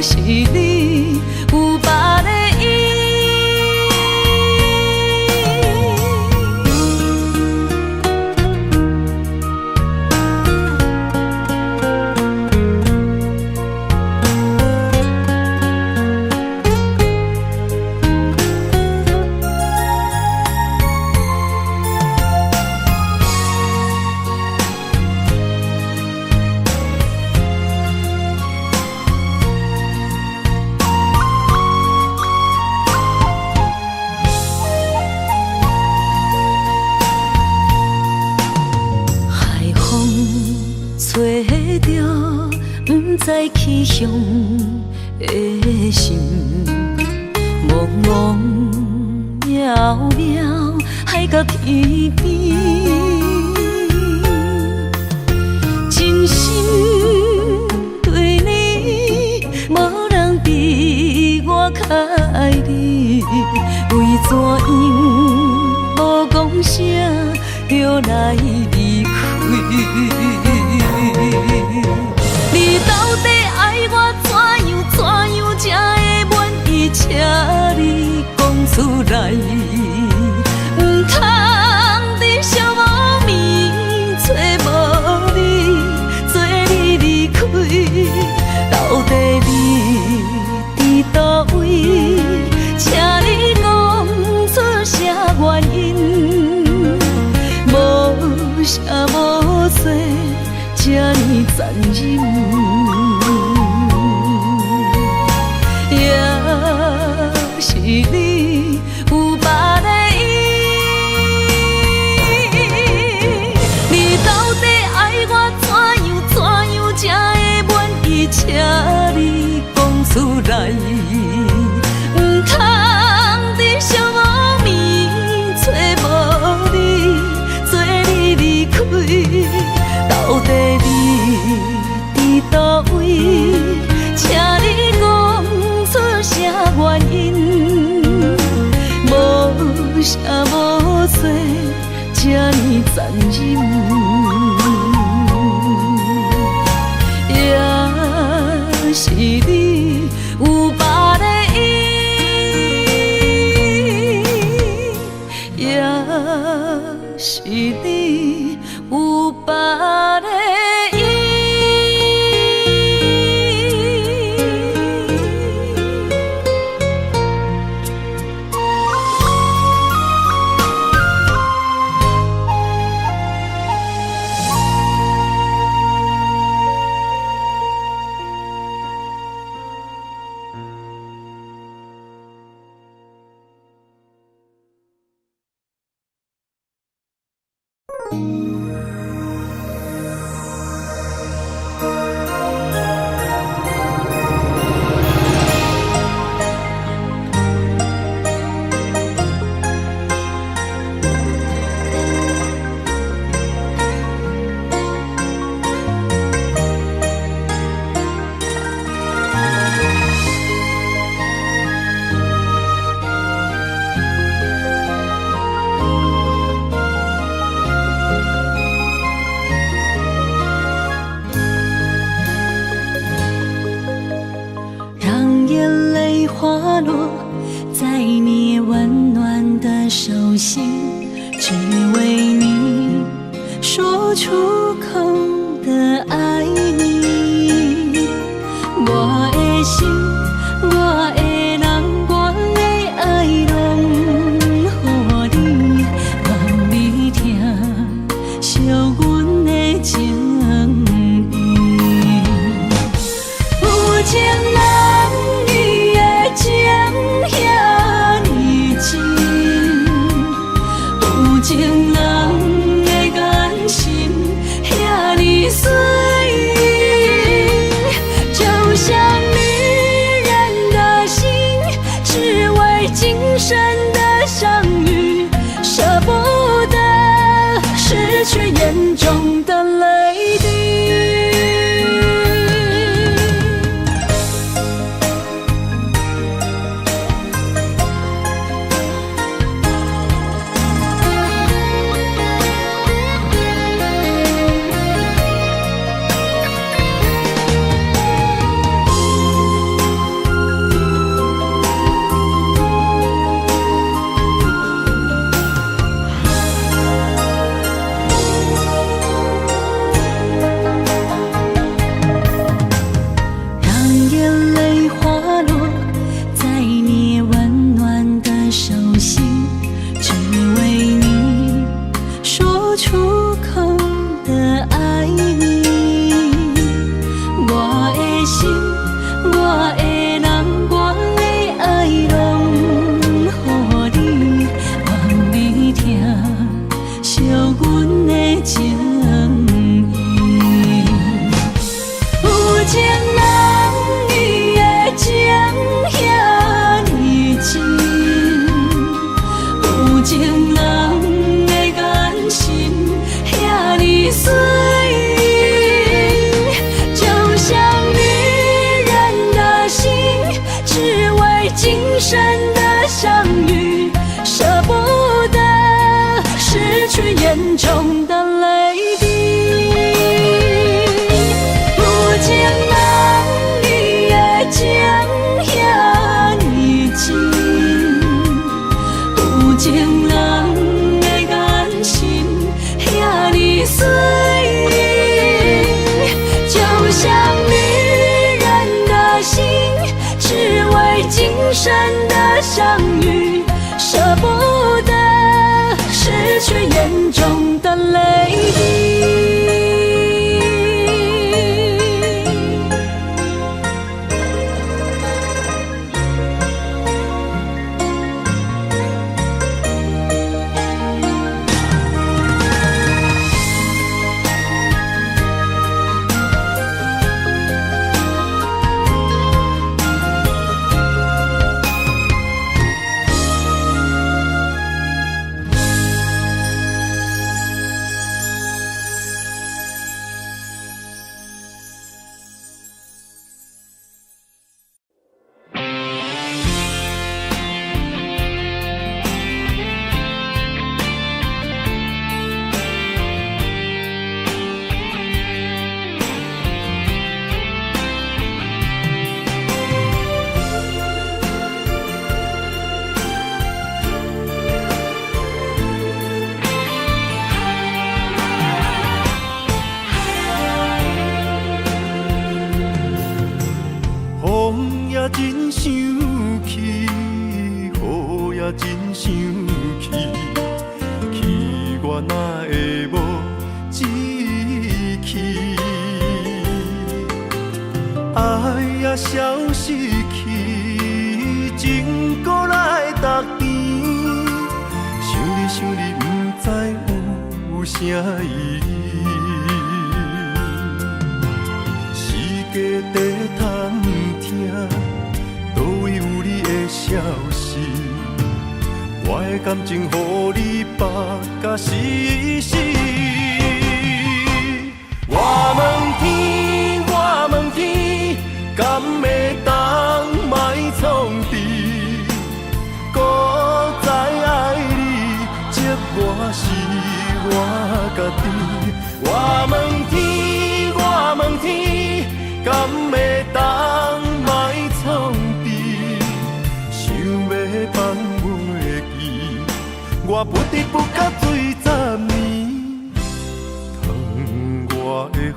是你有别的意。吹着不知去向的心，茫茫渺渺海到天边，真心对你，无人比我较爱你，为怎样无讲声就来离开？你到底爱我怎样才会满意？请你讲出来，唔通伫寂无眠找无你，做你离开。到底你伫倒位？请你讲出啥原因？无啥无做，这呢残忍。也是你有别的意。你到底爱我怎样才会满意？请你讲出来，唔通伫寂无眠找无你，做你离开。手心，只为你说出口的爱你。我的心，我的人，我的爱拢予你，愿你听惜阮的情意。有情人伊的情遐尼真，有情人的眼神遐尼水。今生的相遇，舍不得失去眼中的泪滴。眼中的泪滴，有情人伊的情遐尼真，有情人的眼神遐尼水，就像女人的心，只为今生的相遇，舍不得失去眼中的泪滴。真想起，雨也真想起，去我哪会无志气？爱也消失去，情搁来逐天。想你，不知有啥意义。世界在探听。倒位有你的消息，我的感情予你绑甲死死。我问天，我问天，敢会当莫创治？搁再爱你，这我是我家己。我问天，我问天，敢会当莫创治？放袂记，我不甲水10年。窗外的雨，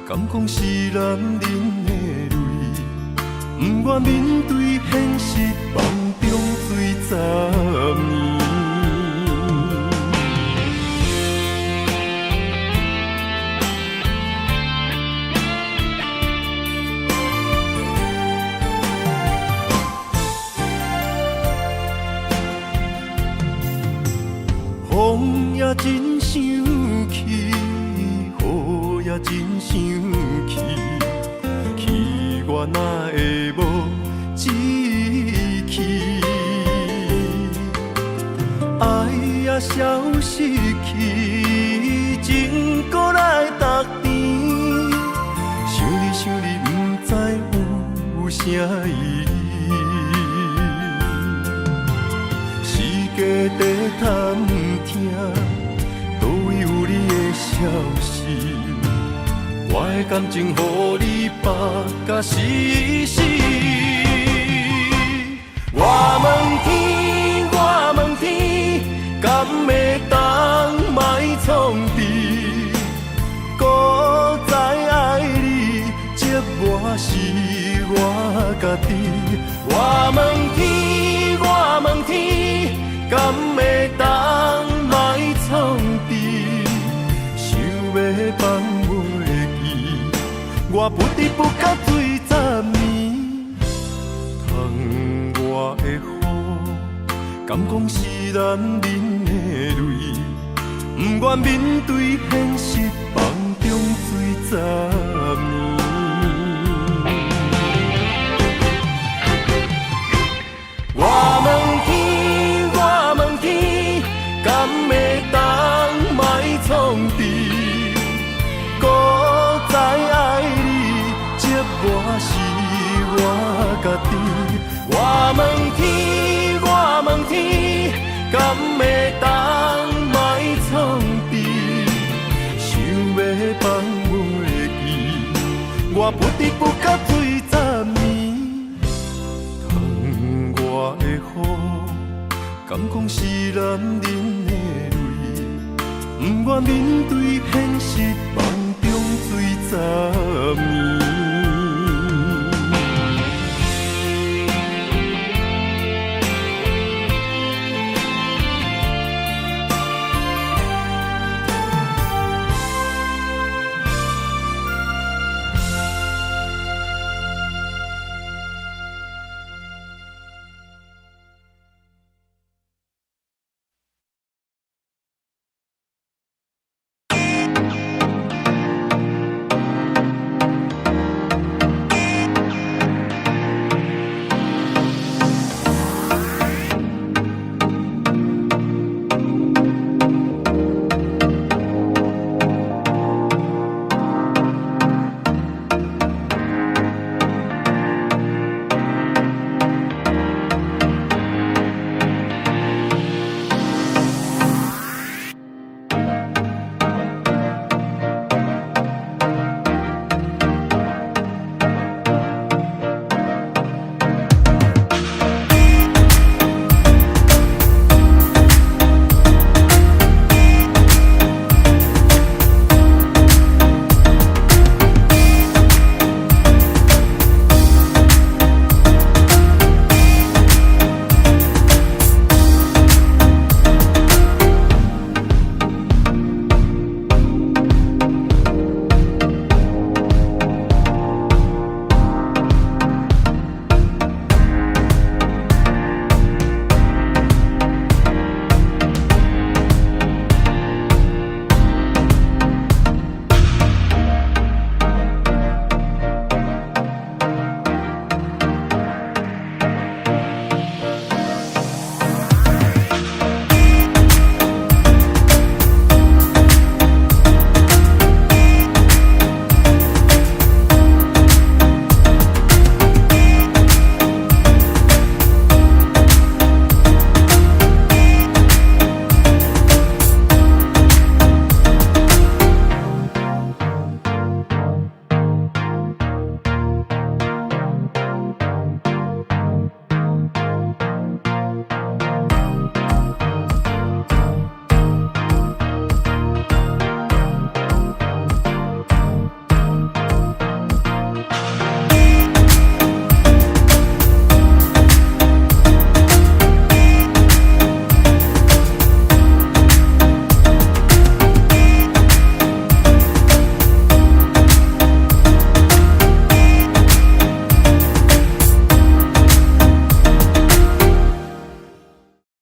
敢讲是男人的泪，不愿面对现实，梦中水10年。风也真生气，雨也真生气，气我哪会无志气？爱也消失去，情搁来逐甜。想你想你，不知有啥意义。家底探听，倒位有你的消息？我的感情，予你绑甲死死。我问天，我问天，敢会当卖创治？搁再爱你，这我是我家己。我问天，我问天。敢会当卖创治？想要放袂记，我不得不甲水10年。窗外的雨，敢讲是男人的泪，不愿面对现实，梦中水10年。我问天，我问天，敢会当卖创治？搁再爱你，这我是我家己。我问天，我问天，敢会当卖创治？想要放袂记，我不得不甲水10年。窗外的雨，敢讲是男人的泪，不愿面对现实，梦中水10年。